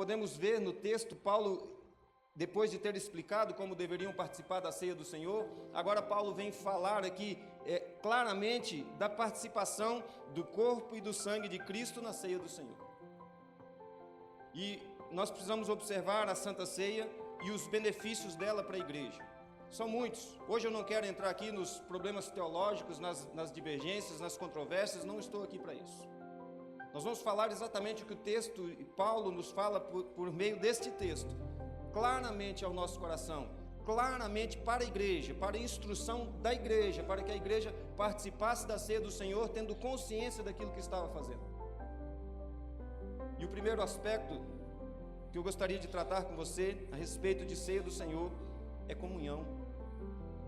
podemos ver no texto, Paulo, depois de ter explicado como deveriam participar da ceia do Senhor, agora Paulo vem falar aqui claramente da participação do corpo e do sangue de Cristo na ceia do Senhor. E nós precisamos observar a Santa Ceia e os benefícios dela para a igreja. São muitos. Hoje eu não quero entrar aqui nos problemas teológicos, nas divergências, nas controvérsias, não estou aqui para isso. Nós vamos falar exatamente o que o texto, e Paulo nos fala por meio deste texto, claramente ao nosso coração, claramente para a igreja, para a instrução da igreja, para que a igreja participasse da ceia do Senhor, tendo consciência daquilo que estava fazendo. E o primeiro aspecto que eu gostaria de tratar com você a respeito de ceia do Senhor é comunhão.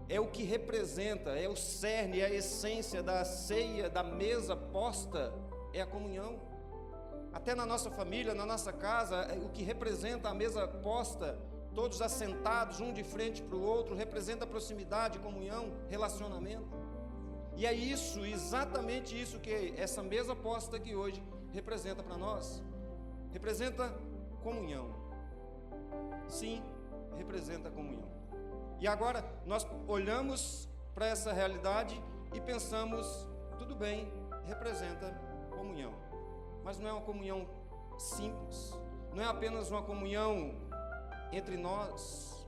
É o que representa, é o cerne, é a essência da ceia, da mesa posta, é a comunhão. Até na nossa família, na nossa casa, o que representa a mesa posta, todos assentados, um de frente para o outro, representa proximidade, comunhão, relacionamento. E é isso, exatamente isso que essa mesa posta aqui hoje representa para nós. Representa comunhão. Sim, representa comunhão. E agora nós olhamos para essa realidade e pensamos, tudo bem, representa comunhão. Mas não é uma comunhão simples, não é apenas uma comunhão entre nós,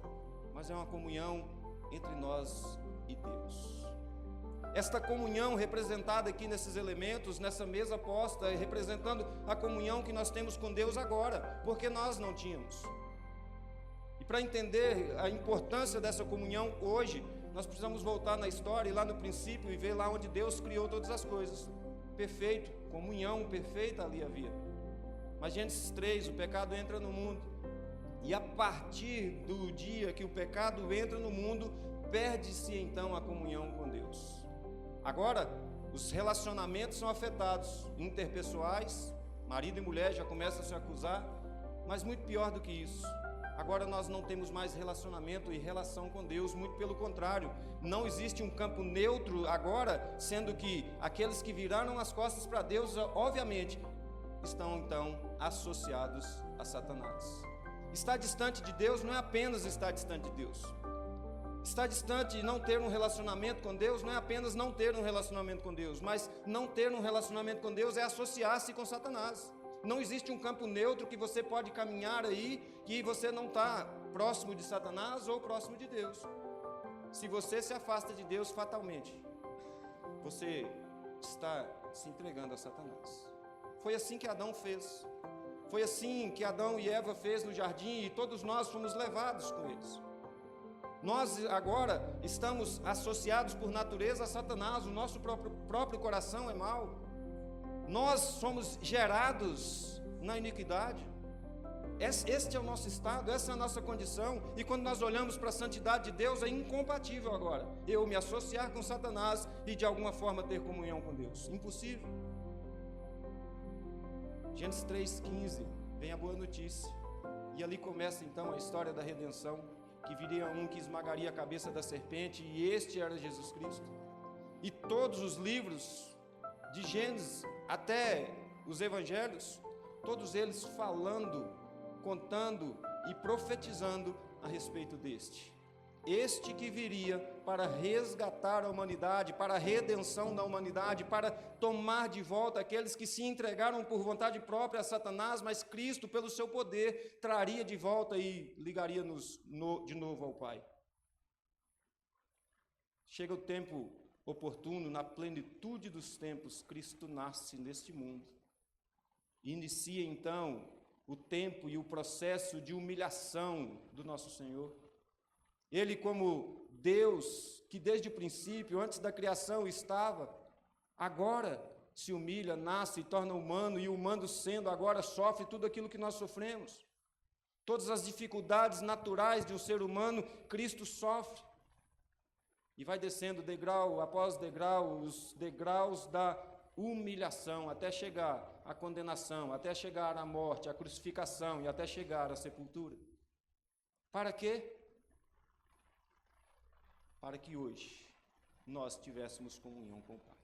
mas é uma comunhão entre nós e Deus. Esta comunhão representada aqui nesses elementos, nessa mesa posta, representando a comunhão que nós temos com Deus agora, porque nós não tínhamos. E para entender a importância dessa comunhão hoje, nós precisamos voltar na história e lá no princípio e ver lá onde Deus criou todas as coisas. Perfeito, comunhão perfeita ali havia. Mas Gênesis 3, o pecado entra no mundo. E a partir do dia que o pecado entra no mundo, perde-se então a comunhão com Deus. Agora, os relacionamentos são afetados, interpessoais, marido e mulher já começam a se acusar, mas muito pior do que isso. Agora nós não temos mais relacionamento e relação com Deus, muito pelo contrário, não existe um campo neutro agora, sendo que aqueles que viraram as costas para Deus, obviamente, estão então associados a Satanás. Estar distante de Deus não é apenas estar distante de Deus. Estar distante e não ter um relacionamento com Deus não é apenas não ter um relacionamento com Deus, mas não ter um relacionamento com Deus é associar-se com Satanás. Não existe um campo neutro que você pode caminhar aí, que você não está próximo de Satanás ou próximo de Deus. Se você se afasta de Deus, fatalmente, você está se entregando a Satanás. Foi assim que Adão fez. Foi assim que Adão e Eva fez no jardim e todos nós fomos levados com eles. Nós agora estamos associados por natureza a Satanás, o nosso próprio coração é mau. Nós somos gerados na iniquidade. Este é o nosso estado, essa é a nossa condição. E quando nós olhamos para a santidade de Deus, é incompatível agora eu me associar com Satanás e de alguma forma ter comunhão com Deus. Impossível. Gênesis 3,15, vem a boa notícia. E ali começa então a história da redenção, que viria um que esmagaria a cabeça da serpente, e este era Jesus Cristo. E todos os livros, de Gênesis até os evangelhos, todos eles falando, contando e profetizando a respeito deste. Este que viria para resgatar a humanidade, para a redenção da humanidade, para tomar de volta aqueles que se entregaram por vontade própria a Satanás, mas Cristo, pelo seu poder, traria de volta e ligaria-nos de novo ao Pai. Chega o tempo oportuno, na plenitude dos tempos, Cristo nasce neste mundo. Inicia então o tempo e o processo de humilhação do nosso Senhor. Ele, como Deus, que desde o princípio, antes da criação estava, agora se humilha, nasce e torna humano, e o humano sendo agora sofre tudo aquilo que nós sofremos. Todas as dificuldades naturais de um ser humano, Cristo sofre. E vai descendo degrau após degrau, os degraus da humilhação, até chegar à condenação, até chegar à morte, à crucificação e até chegar à sepultura. Para quê? Para que hoje nós tivéssemos comunhão com o Pai.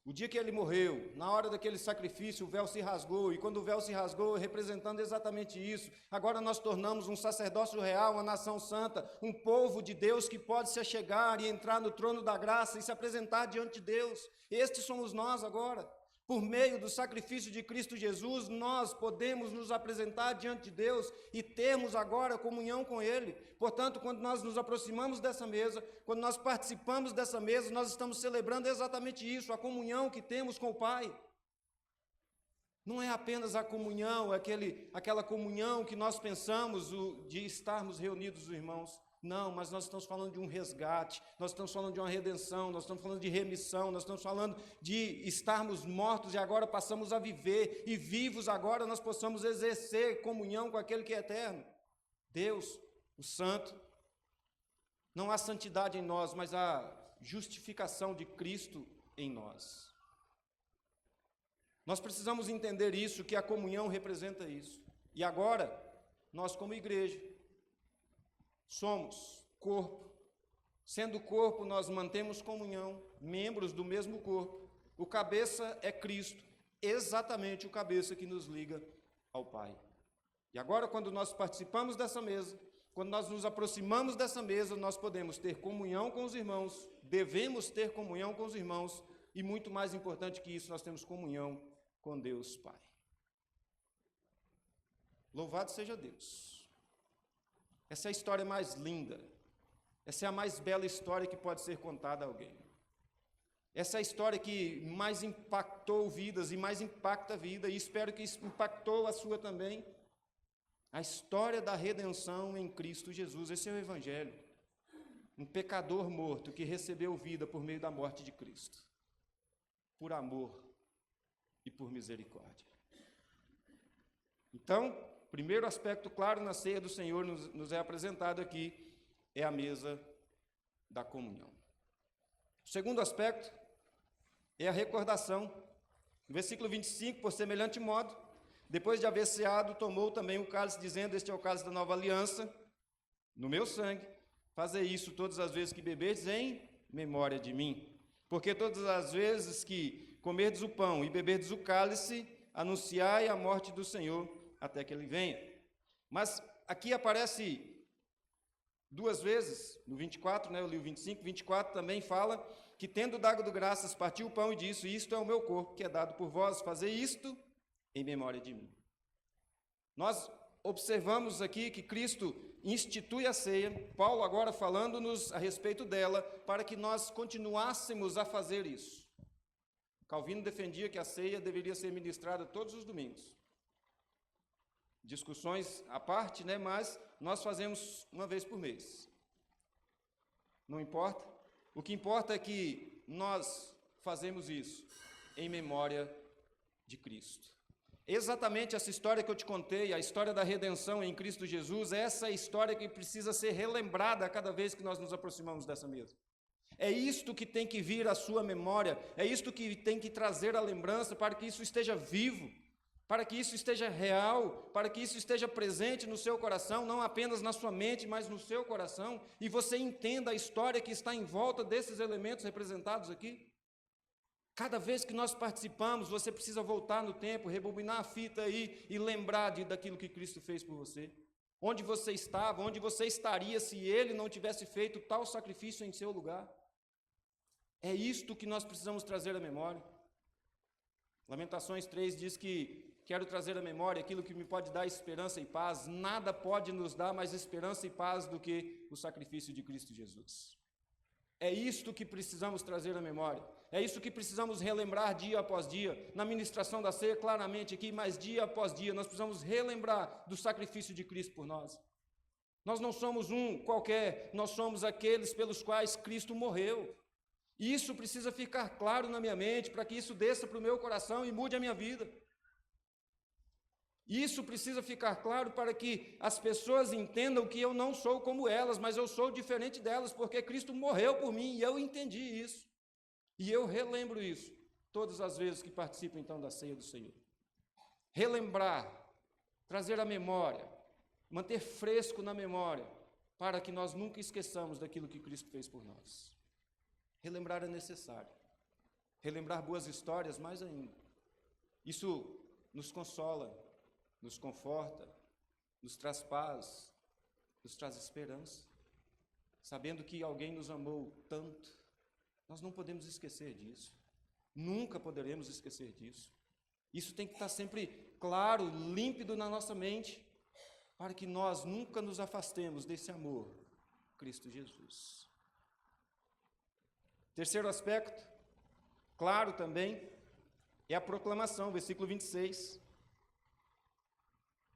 O dia que ele morreu, na hora daquele sacrifício, o véu se rasgou, e quando o véu se rasgou, representando exatamente isso, agora nós tornamos um sacerdócio real, uma nação santa, um povo de Deus que pode se achegar e entrar no trono da graça e se apresentar diante de Deus. Estes somos nós agora. Por meio do sacrifício de Cristo Jesus, nós podemos nos apresentar diante de Deus e termos agora comunhão com Ele. Portanto, quando nós nos aproximamos dessa mesa, quando nós participamos dessa mesa, nós estamos celebrando exatamente isso, a comunhão que temos com o Pai. Não é apenas a comunhão, aquela comunhão que nós pensamos de estarmos reunidos, os irmãos. Não, mas nós estamos falando de um resgate, nós estamos falando de uma redenção, nós estamos falando de remissão, nós estamos falando de estarmos mortos e agora passamos a viver, e vivos agora nós possamos exercer comunhão com aquele que é eterno. Deus, o Santo. Não há santidade em nós, mas há justificação de Cristo em nós. Nós precisamos entender isso, que a comunhão representa isso. E agora, nós como igreja, somos corpo. Sendo corpo, nós mantemos comunhão, membros do mesmo corpo. O cabeça é Cristo, exatamente o cabeça que nos liga ao Pai. E agora, quando nós participamos dessa mesa, quando nós nos aproximamos dessa mesa, nós podemos ter comunhão com os irmãos, devemos ter comunhão com os irmãos, e muito mais importante que isso, nós temos comunhão com Deus Pai. Louvado seja Deus! Essa é a história mais linda, essa é a mais bela história que pode ser contada a alguém. Essa é a história que mais impactou vidas e mais impacta a vida, e espero que isso impactou a sua também. A história da redenção em Cristo Jesus, esse é o Evangelho. Um pecador morto que recebeu vida por meio da morte de Cristo, por amor e por misericórdia. Então, primeiro aspecto claro na ceia do Senhor nos é apresentado aqui, é a mesa da comunhão. O segundo aspecto é a recordação. No versículo 25, por semelhante modo, depois de haver ceado, tomou também o cálice, dizendo: este é o cálice da nova aliança, no meu sangue. Fazei isso todas as vezes que beberdes em memória de mim. Porque todas as vezes que comerdes o pão e beberdes o cálice, anunciai a morte do Senhor até que ele venha. Mas aqui aparece duas vezes, no 24, eu li o 25, 24 também fala que, tendo dado graças, partiu o pão e disse: isto é o meu corpo, que é dado por vós, fazei isto em memória de mim. Nós observamos aqui que Cristo institui a ceia, Paulo agora falando-nos a respeito dela, para que nós continuássemos a fazer isso. Calvino defendia que a ceia deveria ser ministrada todos os domingos. Discussões à parte, mas nós fazemos uma vez por mês. Não importa. O que importa é que nós fazemos isso em memória de Cristo. Exatamente essa história que eu te contei, a história da redenção em Cristo Jesus, essa é a história que precisa ser relembrada a cada vez que nós nos aproximamos dessa mesa. É isto que tem que vir à sua memória, é isto que tem que trazer a lembrança para que isso esteja vivo, para que isso esteja real, para que isso esteja presente no seu coração, não apenas na sua mente, mas no seu coração, e você entenda a história que está em volta desses elementos representados aqui. Cada vez que nós participamos, você precisa voltar no tempo, rebobinar a fita aí e lembrar daquilo que Cristo fez por você. Onde você estava, onde você estaria se Ele não tivesse feito tal sacrifício em seu lugar. É isto que nós precisamos trazer à memória. Lamentações 3 diz que quero trazer à memória aquilo que me pode dar esperança e paz. Nada pode nos dar mais esperança e paz do que o sacrifício de Cristo Jesus. É isto que precisamos trazer à memória. É isso que precisamos relembrar dia após dia. Na ministração da ceia, claramente aqui, mas dia após dia, nós precisamos relembrar do sacrifício de Cristo por nós. Nós não somos um qualquer, nós somos aqueles pelos quais Cristo morreu. E isso precisa ficar claro na minha mente, para que isso desça para o meu coração e mude a minha vida. Isso precisa ficar claro para que as pessoas entendam que eu não sou como elas, mas eu sou diferente delas, porque Cristo morreu por mim e eu entendi isso. E eu relembro isso todas as vezes que participo então da ceia do Senhor. Relembrar, trazer à memória, manter fresco na memória, para que nós nunca esqueçamos daquilo que Cristo fez por nós. Relembrar é necessário. relembrar boas histórias mais ainda. Isso nos consola, nos conforta, nos traz paz, nos traz esperança. Sabendo que alguém nos amou tanto, nós não podemos esquecer disso. Nunca poderemos esquecer disso. Isso tem que estar sempre claro, límpido na nossa mente, para que nós nunca nos afastemos desse amor, Cristo Jesus. Terceiro aspecto, claro também, é a proclamação, versículo 26.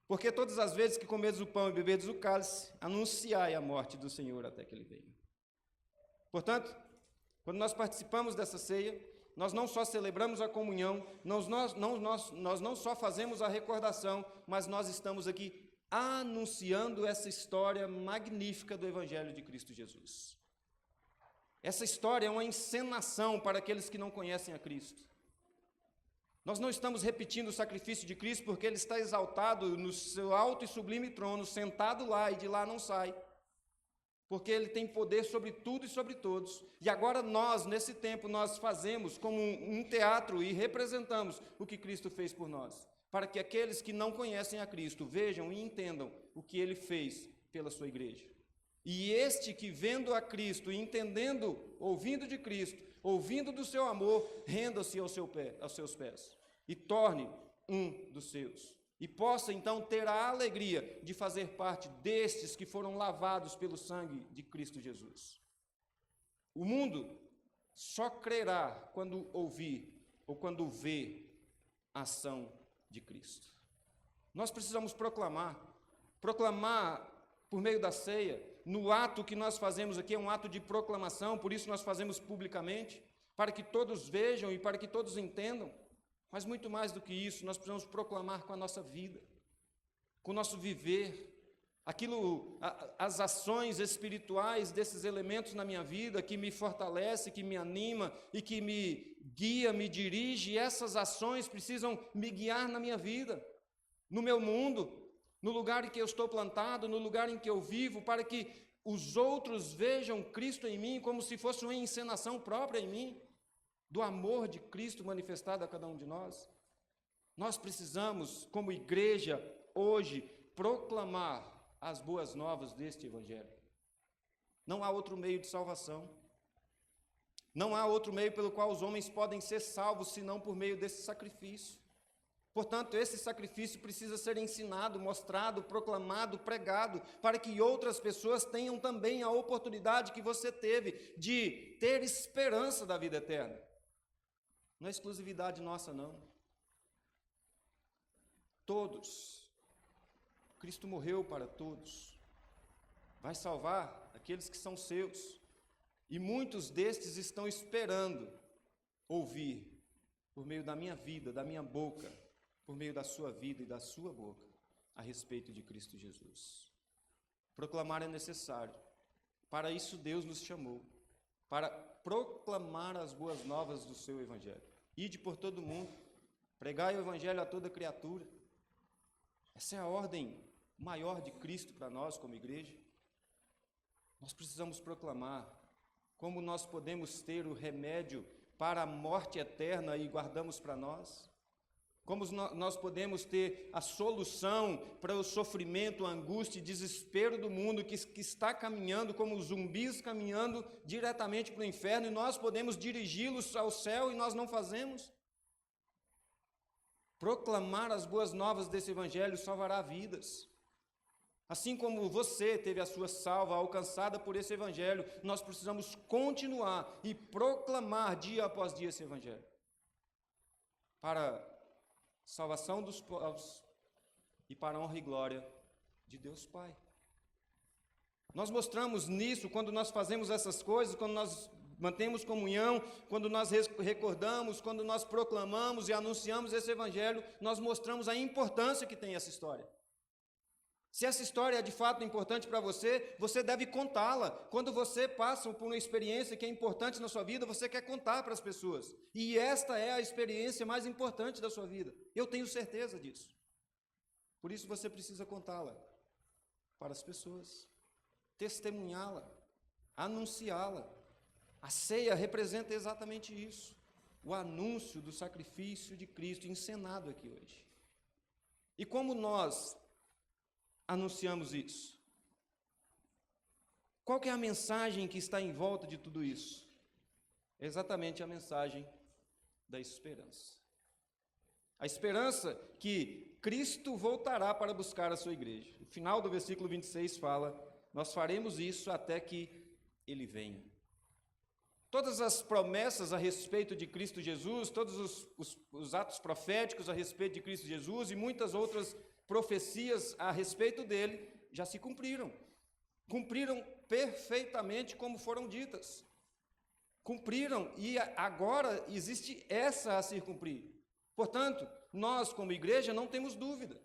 Porque todas as vezes que comedes o pão e bebedes o cálice, anunciai a morte do Senhor até que Ele venha. Portanto, quando nós participamos dessa ceia, nós não só celebramos a comunhão, nós não só fazemos a recordação, mas nós estamos aqui anunciando essa história magnífica do Evangelho de Cristo Jesus. Essa história é uma encenação para aqueles que não conhecem a Cristo. Nós não estamos repetindo o sacrifício de Cristo porque Ele está exaltado no seu alto e sublime trono, sentado lá e de lá não sai. Porque Ele tem poder sobre tudo e sobre todos. E agora nós, nesse tempo, nós fazemos como um teatro e representamos o que Cristo fez por nós. Para que aqueles que não conhecem a Cristo vejam e entendam o que Ele fez pela sua igreja. E este que vendo a Cristo e entendendo, ouvindo de Cristo, ouvindo do seu amor, renda-se aos seus pés e torne um dos seus. E possa então ter a alegria de fazer parte destes que foram lavados pelo sangue de Cristo Jesus. O mundo só crerá quando ouvir ou quando vê a ação de Cristo. Nós precisamos proclamar por meio da ceia. No ato que nós fazemos aqui é um ato de proclamação, por isso nós fazemos publicamente, para que todos vejam e para que todos entendam. Mas muito mais do que isso, nós precisamos proclamar com a nossa vida, com o nosso viver, as ações espirituais desses elementos na minha vida, que me fortalece, que me anima e que me guia, me dirige. Essas ações precisam me guiar na minha vida, no meu mundo, no lugar em que eu estou plantado, no lugar em que eu vivo, para que os outros vejam Cristo em mim como se fosse uma encenação própria em mim, do amor de Cristo manifestado a cada um de nós. Nós precisamos, como igreja, hoje, proclamar as boas novas deste Evangelho. Não há outro meio de salvação. Não há outro meio pelo qual os homens podem ser salvos, senão por meio desse sacrifício. Portanto, esse sacrifício precisa ser ensinado, mostrado, proclamado, pregado, para que outras pessoas tenham também a oportunidade que você teve de ter esperança da vida eterna. Não é exclusividade nossa, não. Todos. Cristo morreu para todos. Vai salvar aqueles que são seus. E muitos destes estão esperando ouvir, por meio da minha vida, da minha boca, por meio da sua vida e da sua boca, a respeito de Cristo Jesus. Proclamar é necessário. Para isso Deus nos chamou, para proclamar as boas novas do seu Evangelho. Ide por todo mundo, pregai o Evangelho a toda criatura. Essa é a ordem maior de Cristo para nós como igreja. Nós precisamos proclamar como nós podemos ter o remédio para a morte eterna e guardamos para nós. Como nós podemos ter a solução para o sofrimento, a angústia e desespero do mundo que está caminhando como zumbis caminhando diretamente para o inferno, e nós podemos dirigi-los ao céu e nós não fazemos. Proclamar as boas novas desse Evangelho salvará vidas. Assim como você teve a sua salva alcançada por esse Evangelho, nós precisamos continuar e proclamar dia após dia esse Evangelho. Para salvação dos povos e para a honra e glória de Deus Pai. Nós mostramos nisso quando nós fazemos essas coisas, quando nós mantemos comunhão, quando nós recordamos, quando nós proclamamos e anunciamos esse Evangelho, nós mostramos a importância que tem essa história. Se essa história é de fato importante para você, você deve contá-la. Quando você passa por uma experiência que é importante na sua vida, você quer contar para as pessoas. E esta é a experiência mais importante da sua vida. Eu tenho certeza disso. Por isso você precisa contá-la para as pessoas, testemunhá-la, anunciá-la. A ceia representa exatamente isso. o anúncio do sacrifício de Cristo encenado aqui hoje. E como nós anunciamos isso? Qual que é a mensagem que está em volta de tudo isso? É exatamente a mensagem da esperança. A esperança que Cristo voltará para buscar a sua igreja. O final do versículo 26 fala: nós faremos isso até que Ele venha. Todas as promessas a respeito de Cristo Jesus, todos os atos proféticos a respeito de Cristo Jesus e muitas outras profecias a respeito dele já se cumpriram. Cumpriram perfeitamente como foram ditas. Cumpriram e agora existe essa a se cumprir. Portanto, nós como igreja não temos dúvida.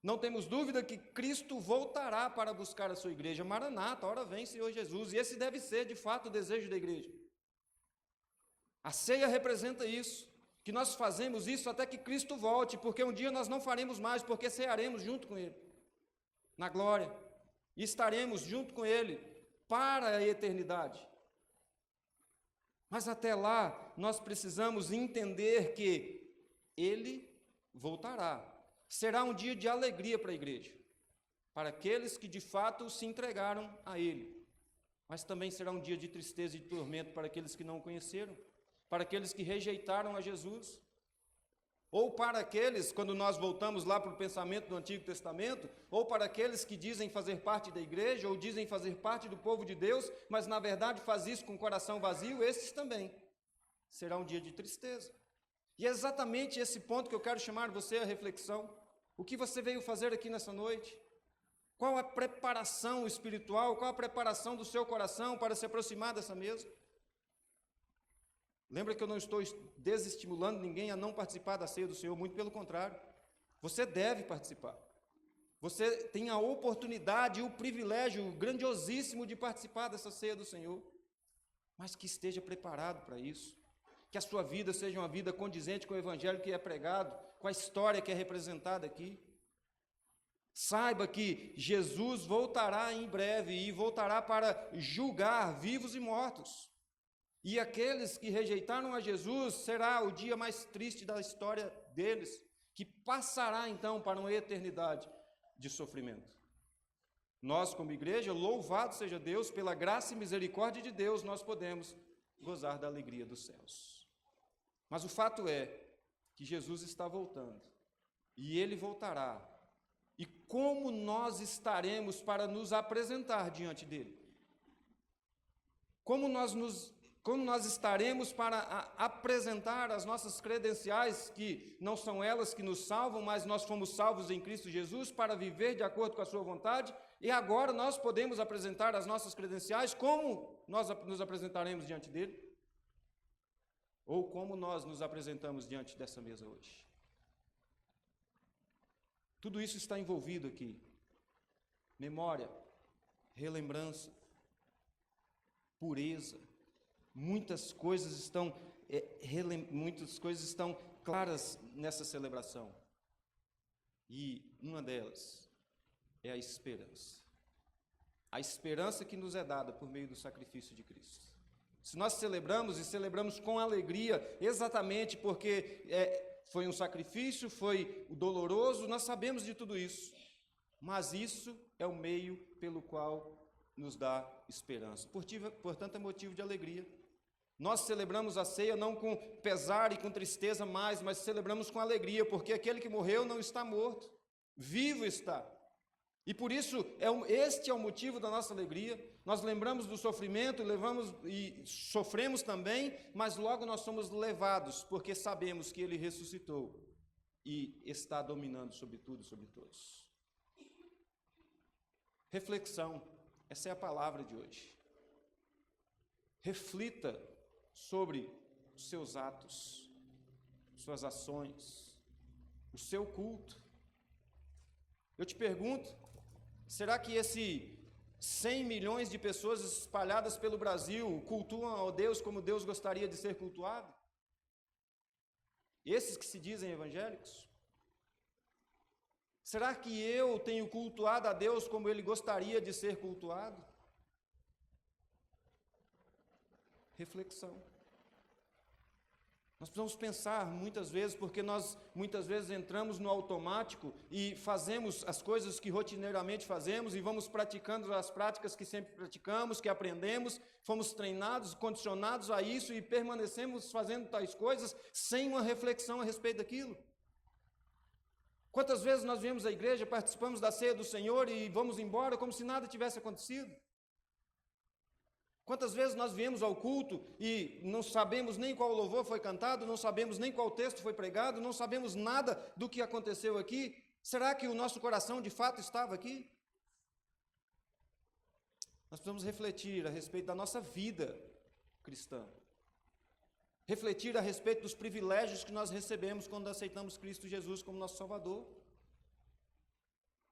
Não temos dúvida que Cristo voltará para buscar a sua igreja. Maranata, ora vem, Senhor Jesus. E esse deve ser, de fato, o desejo da igreja. A ceia representa isso, que nós fazemos isso até que Cristo volte, porque um dia nós não faremos mais, porque cearemos junto com Ele, na glória, e estaremos junto com Ele para a eternidade. Mas até lá, nós precisamos entender que Ele voltará. Será um dia de alegria para a igreja, para aqueles que de fato se entregaram a Ele. Mas também será um dia de tristeza e de tormento para aqueles que não o conheceram, para aqueles que rejeitaram a Jesus. Ou para aqueles, quando nós voltamos lá para o pensamento do Antigo Testamento, ou para aqueles que dizem fazer parte da igreja, ou dizem fazer parte do povo de Deus, mas na verdade faz isso com o coração vazio, esses também. Será um dia de tristeza. E é exatamente esse ponto que eu quero chamar você à reflexão. O que você veio fazer aqui nessa noite? Qual a preparação espiritual, qual a preparação do seu coração para se aproximar dessa mesa? Lembra que eu não estou desestimulando ninguém a não participar da ceia do Senhor, muito pelo contrário. Você deve participar. Você tem a oportunidade e o privilégio grandiosíssimo de participar dessa ceia do Senhor, mas que esteja preparado para isso. Que a sua vida seja uma vida condizente com o evangelho que é pregado, com a história que é representada aqui. Saiba que Jesus voltará em breve e voltará para julgar vivos e mortos. E aqueles que rejeitaram a Jesus, será o dia mais triste da história deles, que passará então para uma eternidade de sofrimento. Nós, como igreja, louvado seja Deus, pela graça e misericórdia de Deus, nós podemos gozar da alegria dos céus. Mas o fato é que Jesus está voltando, e Ele voltará. E como nós estaremos para nos apresentar diante dEle? Como nós estaremos para apresentar as nossas credenciais, que não são elas que nos salvam, mas nós fomos salvos em Cristo Jesus para viver de acordo com a sua vontade, e agora nós podemos apresentar as nossas credenciais. Como nós nos apresentaremos diante dele? Ou como nós nos apresentamos diante dessa mesa hoje? Tudo isso está envolvido aqui. Memória, relembrança, pureza. Muitas coisas estão claras nessa celebração. E uma delas é a esperança. A esperança que nos é dada por meio do sacrifício de Cristo. Se nós celebramos e celebramos com alegria, exatamente porque foi um sacrifício, foi doloroso, nós sabemos de tudo isso. Mas isso é o meio pelo qual nos dá esperança. Portanto, é motivo de alegria. Nós celebramos a ceia não com pesar e com tristeza mais, mas celebramos com alegria, porque aquele que morreu não está morto, vivo está. E por isso, este é o motivo da nossa alegria. Nós lembramos do sofrimento, e sofremos também, mas logo nós somos levados, porque sabemos que Ele ressuscitou e está dominando sobre tudo e sobre todos. Reflexão, essa é a palavra de hoje. Reflita sobre os seus atos, suas ações, o seu culto. Eu te pergunto, será que 100 milhões de pessoas espalhadas pelo Brasil cultuam a Deus como Deus gostaria de ser cultuado? Esses que se dizem evangélicos? Será que eu tenho cultuado a Deus como Ele gostaria de ser cultuado? Reflexão. Nós precisamos pensar muitas vezes, porque nós muitas vezes entramos no automático e fazemos as coisas que rotineiramente fazemos e vamos praticando as práticas que sempre praticamos, que aprendemos, fomos treinados, condicionados a isso e permanecemos fazendo tais coisas sem uma reflexão a respeito daquilo. Quantas vezes nós viemos à igreja, participamos da ceia do Senhor e vamos embora como se nada tivesse acontecido? Quantas vezes nós viemos ao culto e não sabemos nem qual louvor foi cantado, não sabemos nem qual texto foi pregado, não sabemos nada do que aconteceu aqui? Será que o nosso coração de fato estava aqui? Nós precisamos refletir a respeito da nossa vida cristã. Refletir a respeito dos privilégios que nós recebemos quando aceitamos Cristo Jesus como nosso Salvador.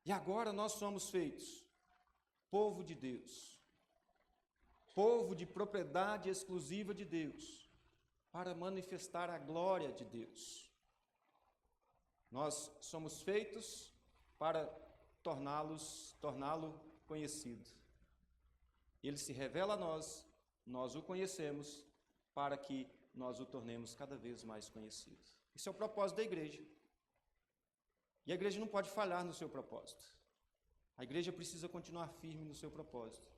E agora nós somos feitos povo de Deus, povo de propriedade exclusiva de Deus, para manifestar a glória de Deus. Nós somos feitos para torná-lo conhecido. Ele se revela a nós, nós o conhecemos, para que nós o tornemos cada vez mais conhecido. Esse é o propósito da igreja. E a igreja não pode falhar no seu propósito. A igreja precisa continuar firme no seu propósito,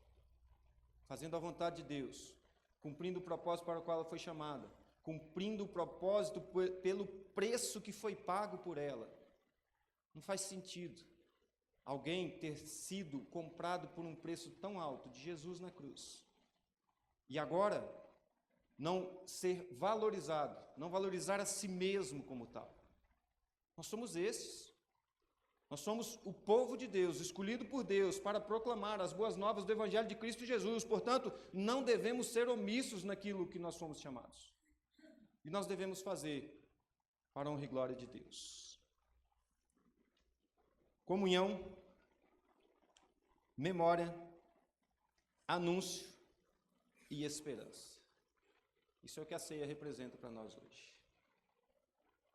fazendo a vontade de Deus, cumprindo o propósito para o qual ela foi chamada, cumprindo o propósito pelo preço que foi pago por ela. Não faz sentido alguém ter sido comprado por um preço tão alto de Jesus na cruz e agora não ser valorizado, não valorizar a si mesmo como tal. Nós somos esses. Nós somos o povo de Deus, escolhido por Deus para proclamar as boas novas do Evangelho de Cristo Jesus. Portanto, não devemos ser omissos naquilo que nós fomos chamados. E nós devemos fazer para a honra e glória de Deus. Comunhão, memória, anúncio e esperança. Isso é o que a ceia representa para nós hoje.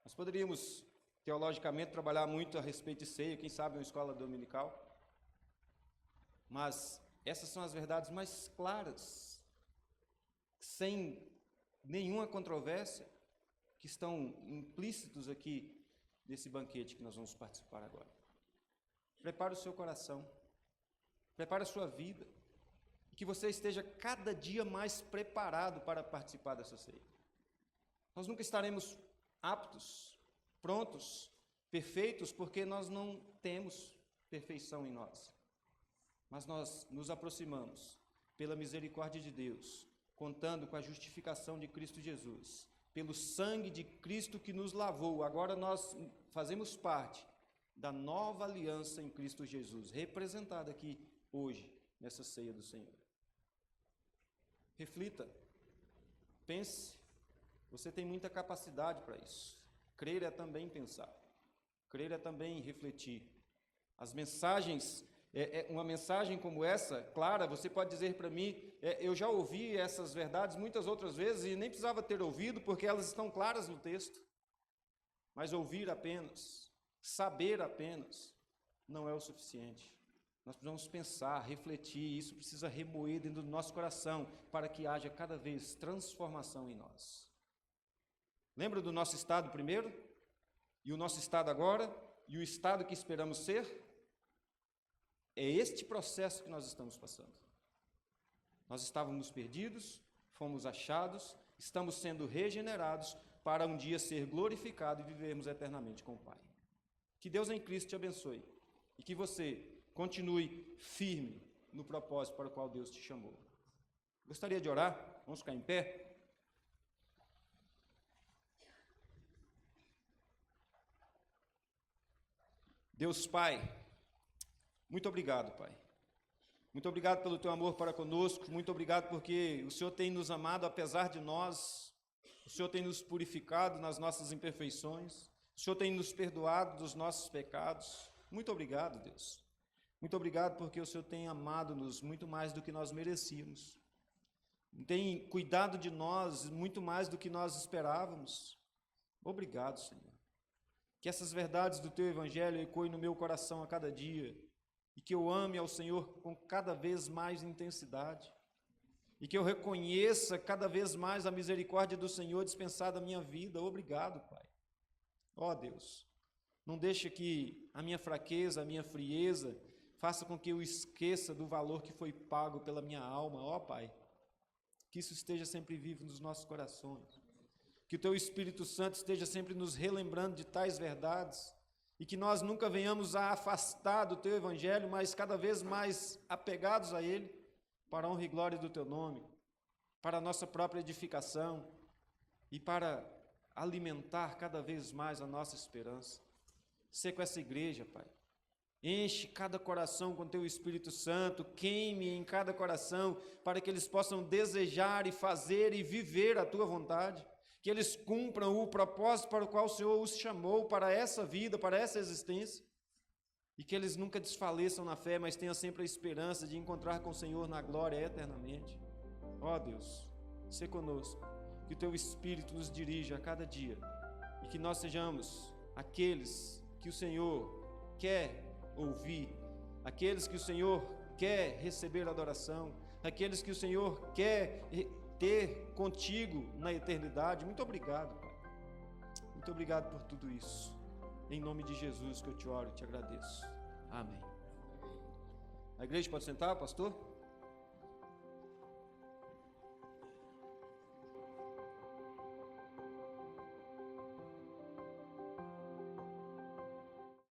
Nós poderíamos, teologicamente, trabalhar muito a respeito de ceia, quem sabe uma escola dominical, mas essas são as verdades mais claras, sem nenhuma controvérsia, que estão implícitos aqui nesse banquete que nós vamos participar agora. Prepare o seu coração, prepare a sua vida, e que você esteja cada dia mais preparado para participar dessa ceia. Nós nunca estaremos aptos, prontos, perfeitos, porque nós não temos perfeição em nós. Mas nós nos aproximamos, pela misericórdia de Deus, contando com a justificação de Cristo Jesus, pelo sangue de Cristo que nos lavou. Agora nós fazemos parte da nova aliança em Cristo Jesus, representada aqui hoje, nessa ceia do Senhor. Reflita, pense, você tem muita capacidade para isso. Crer é também pensar, crer é também refletir. As mensagens, uma mensagem como essa, clara, você pode dizer para mim, eu já ouvi essas verdades muitas outras vezes e nem precisava ter ouvido, porque elas estão claras no texto. Mas ouvir apenas, saber apenas, não é o suficiente. Nós precisamos pensar, refletir, isso precisa remoer dentro do nosso coração, para que haja cada vez transformação em nós. Lembra do nosso estado primeiro? E o nosso estado agora? E o estado que esperamos ser? É este processo que nós estamos passando. Nós estávamos perdidos, fomos achados, estamos sendo regenerados para um dia ser glorificado e vivermos eternamente com o Pai. Que Deus em Cristo te abençoe e que você continue firme no propósito para o qual Deus te chamou. Gostaria de orar? Vamos ficar em pé? Deus Pai, muito obrigado, Pai. Muito obrigado pelo Teu amor para conosco, muito obrigado porque o Senhor tem nos amado apesar de nós, o Senhor tem nos purificado nas nossas imperfeições, o Senhor tem nos perdoado dos nossos pecados. Muito obrigado, Deus. Muito obrigado porque o Senhor tem amado-nos muito mais do que nós merecíamos. Tem cuidado de nós muito mais do que nós esperávamos. Obrigado, Senhor. Que essas verdades do Teu Evangelho ecoem no meu coração a cada dia e que eu ame ao Senhor com cada vez mais intensidade. e que eu reconheça cada vez mais a misericórdia do Senhor dispensada à minha vida. Obrigado, Pai. Ó Deus, não deixe que a minha fraqueza, a minha frieza, faça com que eu esqueça do valor que foi pago pela minha alma. Ó Pai, que isso esteja sempre vivo nos nossos corações, que o Teu Espírito Santo esteja sempre nos relembrando de tais verdades, e que nós nunca venhamos a afastar do Teu Evangelho, mas cada vez mais apegados a Ele, para a honra e glória do Teu nome, para a nossa própria edificação e para alimentar cada vez mais a nossa esperança. Sê com essa igreja, Pai. Enche cada coração com Teu Espírito Santo, queime em cada coração, para que eles possam desejar e fazer e viver a Tua vontade, que eles cumpram o propósito para o qual o Senhor os chamou, para essa vida, para essa existência, e que eles nunca desfaleçam na fé, mas tenham sempre a esperança de encontrar com o Senhor na glória eternamente. Ó Deus, sê conosco, que o Teu Espírito nos dirija a cada dia, e que nós sejamos aqueles que o Senhor quer ouvir, aqueles que o Senhor quer receber adoração, aqueles que o Senhor quer ter contigo na eternidade. Muito obrigado, Pai. Muito obrigado por tudo isso. Em nome de Jesus que eu te oro e te agradeço. Amém. A igreja pode sentar, pastor?